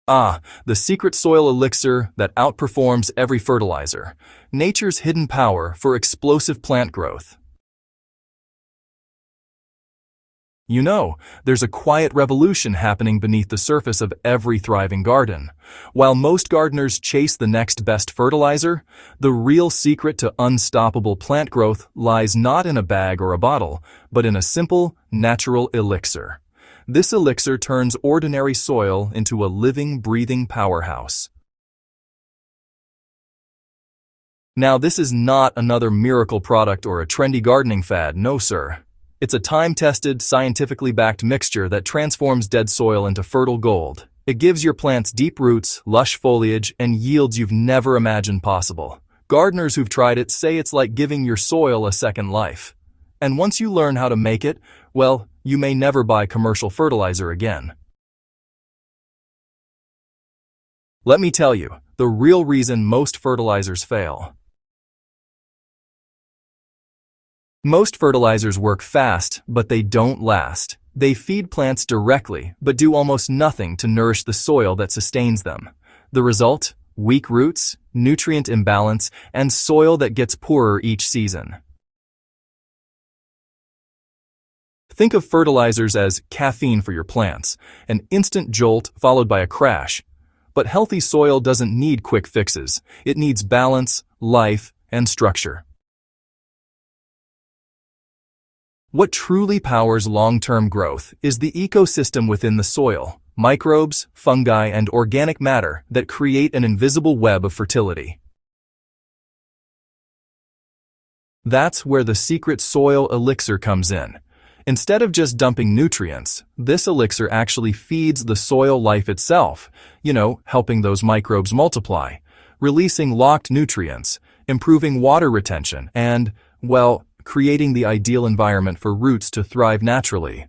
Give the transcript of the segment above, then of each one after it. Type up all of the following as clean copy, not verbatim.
Ah, the secret soil elixir that outperforms every fertilizer. Nature's hidden power for explosive plant growth. You know, there's a quiet revolution happening beneath the surface of every thriving garden. While most gardeners chase the next best fertilizer, the real secret to unstoppable plant growth lies not in a bag or a bottle, but in a simple, natural elixir. This elixir turns ordinary soil into a living, breathing powerhouse. Now, this is not another miracle product or a trendy gardening fad, no sir. It's a time-tested, scientifically backed mixture that transforms dead soil into fertile gold. It gives your plants deep roots, lush foliage, and yields you've never imagined possible. Gardeners who've tried it say it's like giving your soil a second life. And once you learn how to make it, well, you may never buy commercial fertilizer again. Let me tell you, the real reason most fertilizers fail. Most fertilizers work fast, but they don't last. They feed plants directly, but do almost nothing to nourish the soil that sustains them. The result? Weak roots, nutrient imbalance, and soil that gets poorer each season. Think of fertilizers as caffeine for your plants, an instant jolt followed by a crash. But healthy soil doesn't need quick fixes. It needs balance, life, and structure. What truly powers long-term growth is the ecosystem within the soil, microbes, fungi, and organic matter that create an invisible web of fertility. That's where the secret soil elixir comes in. Instead of just dumping nutrients, this elixir actually feeds the soil life itself, helping those microbes multiply, releasing locked nutrients, improving water retention, and, well, creating the ideal environment for roots to thrive naturally.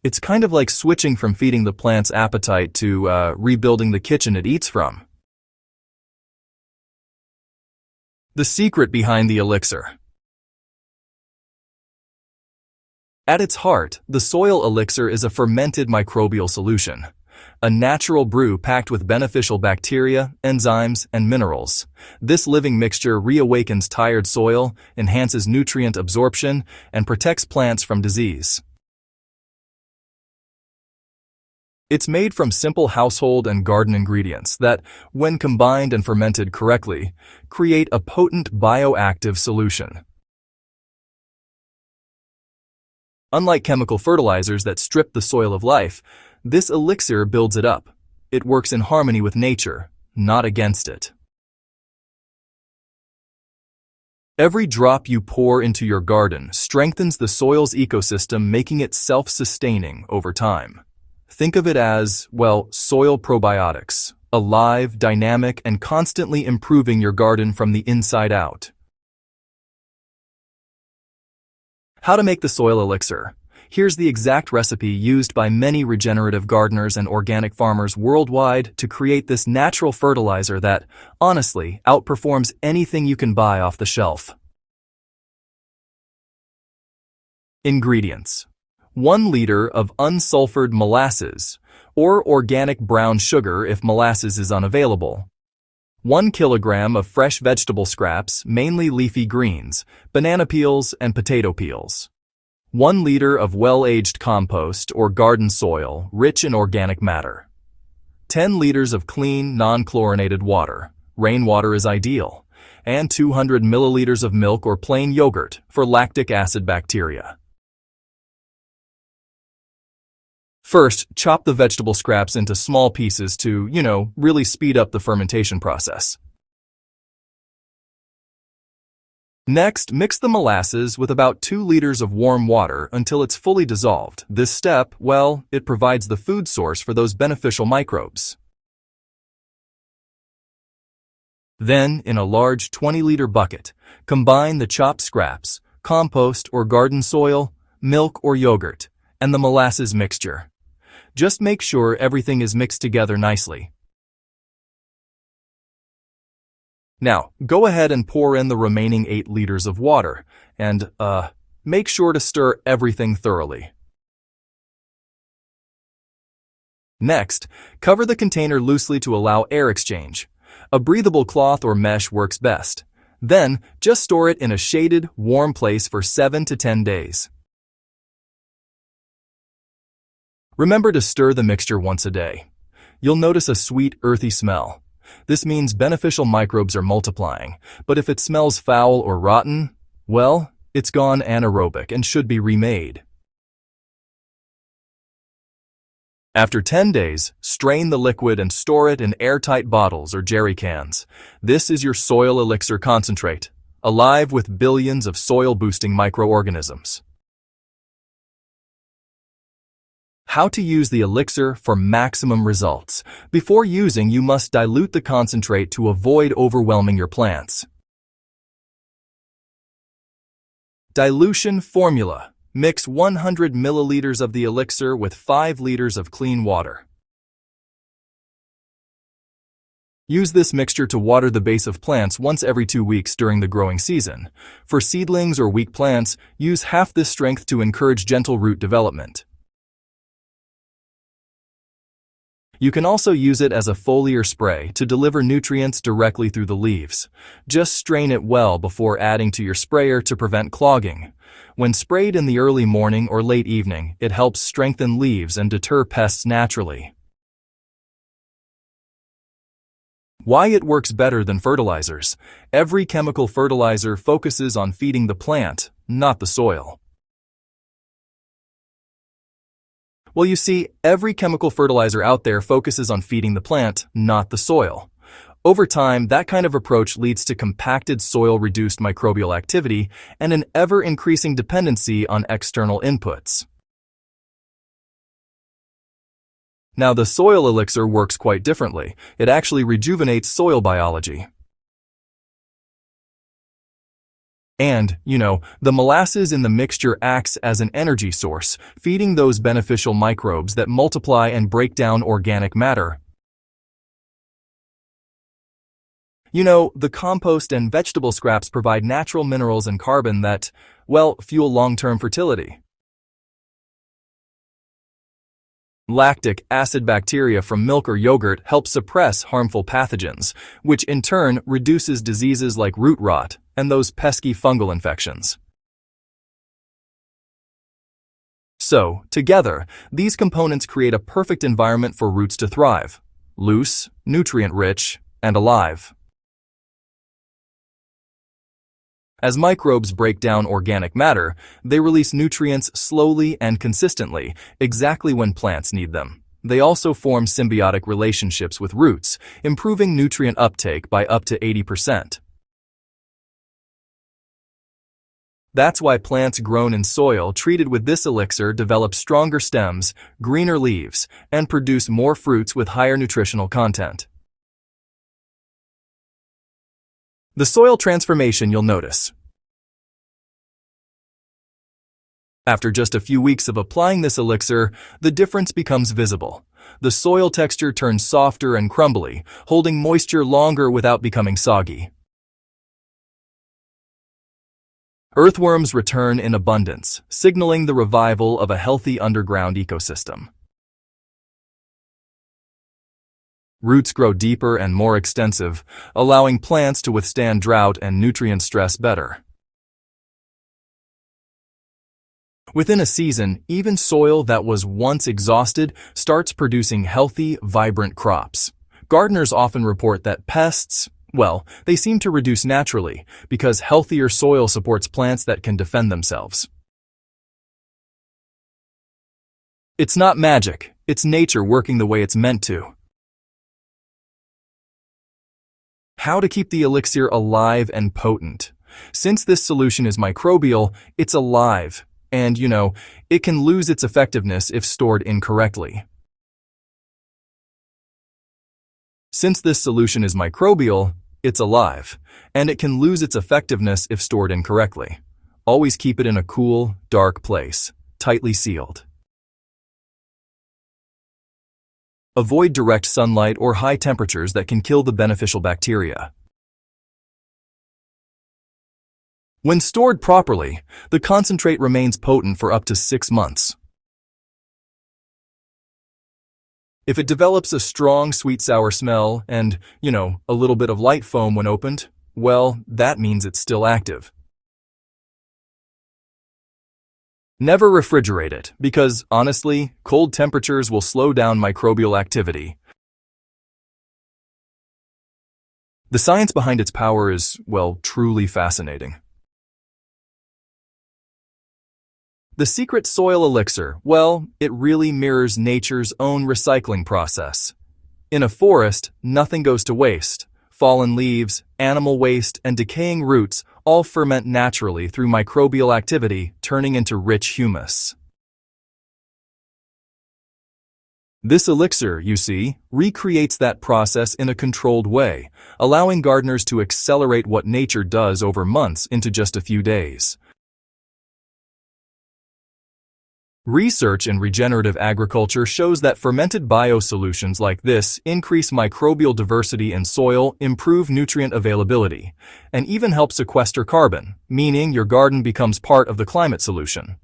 It's kind of like switching from feeding the plant's appetite to rebuilding the kitchen it eats from. The secret behind the elixir. At its heart, the soil elixir is a fermented microbial solution. A natural brew packed with beneficial bacteria, enzymes, and minerals. This living mixture reawakens tired soil, enhances nutrient absorption, and protects plants from disease. It's made from simple household and garden ingredients that, when combined and fermented correctly, create a potent bioactive solution. Unlike chemical fertilizers that strip the soil of life, this elixir builds it up. It works in harmony with nature, not against it. Every drop you pour into your garden strengthens the soil's ecosystem, making it self-sustaining over time. Think of it as, soil probiotics, alive, dynamic, and constantly improving your garden from the inside out. How to make the soil elixir. Here's the exact recipe used by many regenerative gardeners and organic farmers worldwide to create this natural fertilizer that, honestly, outperforms anything you can buy off the shelf. Ingredients: 1 liter of unsulfured molasses, or organic brown sugar if molasses is unavailable. 1 kilogram of fresh vegetable scraps, mainly leafy greens, banana peels, and potato peels. 1 liter of well-aged compost or garden soil rich in organic matter. 10 liters of clean, non-chlorinated water. Rainwater is ideal. And 200 milliliters of milk or plain yogurt for lactic acid bacteria. First, chop the vegetable scraps into small pieces to, really speed up the fermentation process. Next, mix the molasses with about 2 liters of warm water until it's fully dissolved. This step, it provides the food source for those beneficial microbes. Then, in a large 20-liter bucket, combine the chopped scraps, compost or garden soil, milk or yogurt, and the molasses mixture. Just make sure everything is mixed together nicely. Now, go ahead and pour in the remaining 8 liters of water, and, make sure to stir everything thoroughly. Next, cover the container loosely to allow air exchange. A breathable cloth or mesh works best. Then, just store it in a shaded, warm place for 7 to 10 days. Remember to stir the mixture once a day. You'll notice a sweet, earthy smell. This means beneficial microbes are multiplying, but if it smells foul or rotten, well, it's gone anaerobic and should be remade. After 10 days, strain the liquid and store it in airtight bottles or jerry cans. This is your Soil Elixir concentrate, alive with billions of soil-boosting microorganisms. How to use the elixir for maximum results. Before using, you must dilute the concentrate to avoid overwhelming your plants. Dilution formula. Mix 100 milliliters of the elixir with 5 liters of clean water. Use this mixture to water the base of plants once every 2 weeks during the growing season. For seedlings or weak plants, use half this strength to encourage gentle root development. You can also use it as a foliar spray to deliver nutrients directly through the leaves. Just strain it well before adding to your sprayer to prevent clogging. When sprayed in the early morning or late evening, it helps strengthen leaves and deter pests naturally. Why it works better than fertilizers. Every chemical fertilizer focuses on feeding the plant, not the soil. Well, you see, every chemical fertilizer out there focuses on feeding the plant, not the soil. Over time, that kind of approach leads to compacted soil-reduced microbial activity and an ever-increasing dependency on external inputs. Now, the soil elixir works quite differently. It actually rejuvenates soil biology. And, the molasses in the mixture acts as an energy source, feeding those beneficial microbes that multiply and break down organic matter. The compost and vegetable scraps provide natural minerals and carbon that, fuel long-term fertility. Lactic acid bacteria from milk or yogurt help suppress harmful pathogens, which in turn reduces diseases like root rot and those pesky fungal infections. So, together, these components create a perfect environment for roots to thrive: loose, nutrient-rich, and alive. As microbes break down organic matter, they release nutrients slowly and consistently, exactly when plants need them. They also form symbiotic relationships with roots, improving nutrient uptake by up to 80%. That's why plants grown in soil treated with this elixir develop stronger stems, greener leaves, and produce more fruits with higher nutritional content. The soil transformation you'll notice. After just a few weeks of applying this elixir, the difference becomes visible. The soil texture turns softer and crumbly, holding moisture longer without becoming soggy. Earthworms return in abundance, signaling the revival of a healthy underground ecosystem. Roots grow deeper and more extensive, allowing plants to withstand drought and nutrient stress better. Within a season, even soil that was once exhausted starts producing healthy, vibrant crops. Gardeners often report that pests, they seem to reduce naturally because healthier soil supports plants that can defend themselves. It's not magic, it's nature working the way it's meant to. How to keep the elixir alive and potent. Since this solution is microbial, it's alive, and, it can lose its effectiveness if stored incorrectly. Since this solution is microbial, it's alive, and it can lose its effectiveness if stored incorrectly. Always keep it in a cool, dark place, tightly sealed. Avoid direct sunlight or high temperatures that can kill the beneficial bacteria. When stored properly, the concentrate remains potent for up to 6 months. If it develops a strong sweet-sour smell and, a little bit of light foam when opened, well, that means it's still active. Never refrigerate it, because, honestly, cold temperatures will slow down microbial activity. The science behind its power is, well, truly fascinating. The secret soil elixir, well, it really mirrors nature's own recycling process. In a forest, nothing goes to waste. Fallen leaves, animal waste, and decaying roots all ferment naturally through microbial activity, turning into rich humus. This elixir, you see, recreates that process in a controlled way, allowing gardeners to accelerate what nature does over months into just a few days. Research in regenerative agriculture shows that fermented biosolutions like this increase microbial diversity in soil, improve nutrient availability, and even help sequester carbon, meaning your garden becomes part of the climate solution.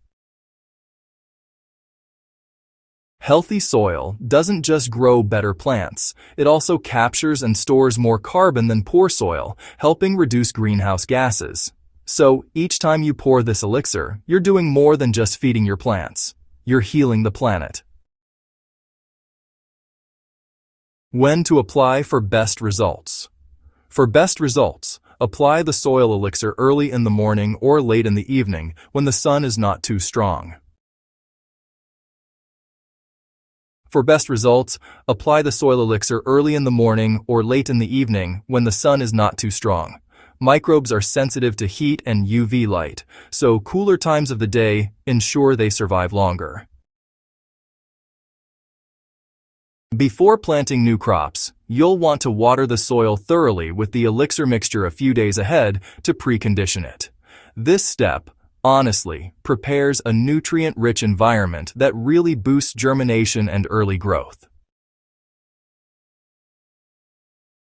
Healthy soil doesn't just grow better plants, it also captures and stores more carbon than poor soil, helping reduce greenhouse gases. So, each time you pour this elixir, you're doing more than just feeding your plants. You're healing the planet. When to apply for best results. For best results, apply the soil elixir early in the morning or late in the evening when the sun is not too strong. For best results, apply the soil elixir early in the morning or late in the evening when the sun is not too strong. Microbes are sensitive to heat and UV light, so cooler times of the day ensure they survive longer. Before planting new crops, you'll want to water the soil thoroughly with the elixir mixture a few days ahead to precondition it. This step, honestly, prepares a nutrient-rich environment that really boosts germination and early growth.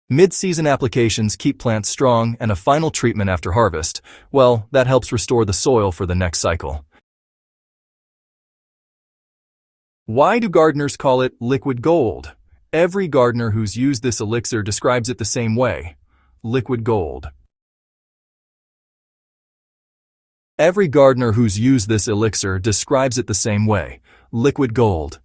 Mid-season applications keep plants strong, and a final treatment after harvest, well, that helps restore the soil for the next cycle. Why do gardeners call it liquid gold? Every gardener who's used this elixir describes it the same way. Liquid gold. Every gardener who's used this elixir describes it the same way. Liquid gold.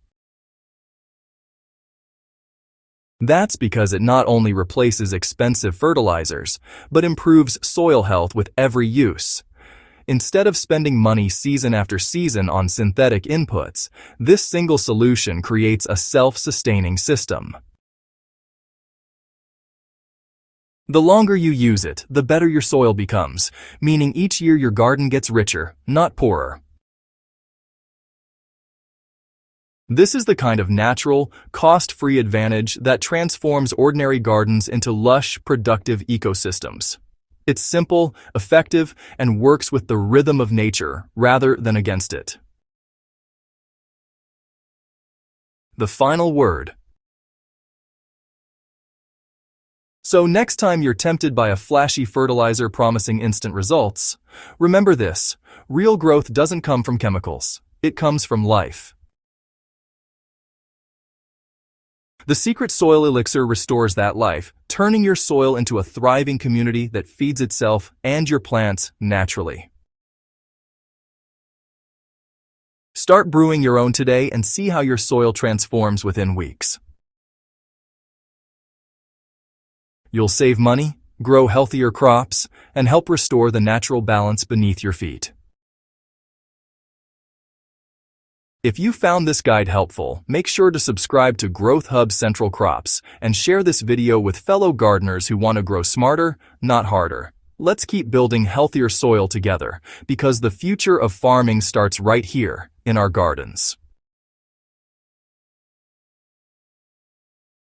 That's because it not only replaces expensive fertilizers, but improves soil health with every use. Instead of spending money season after season on synthetic inputs, this single solution creates a self-sustaining system. The longer you use it, the better your soil becomes, meaning each year your garden gets richer, not poorer. This is the kind of natural, cost-free advantage that transforms ordinary gardens into lush, productive ecosystems. It's simple, effective, and works with the rhythm of nature rather than against it. The final word. So next time you're tempted by a flashy fertilizer promising instant results, remember this: real growth doesn't come from chemicals, it comes from life. The secret soil elixir restores that life, turning your soil into a thriving community that feeds itself and your plants naturally. Start brewing your own today and see how your soil transforms within weeks. You'll save money, grow healthier crops, and help restore the natural balance beneath your feet. If you found this guide helpful, make sure to subscribe to Growth Hub Central Crops and share this video with fellow gardeners who want to grow smarter, not harder. Let's keep building healthier soil together, because the future of farming starts right here in our gardens.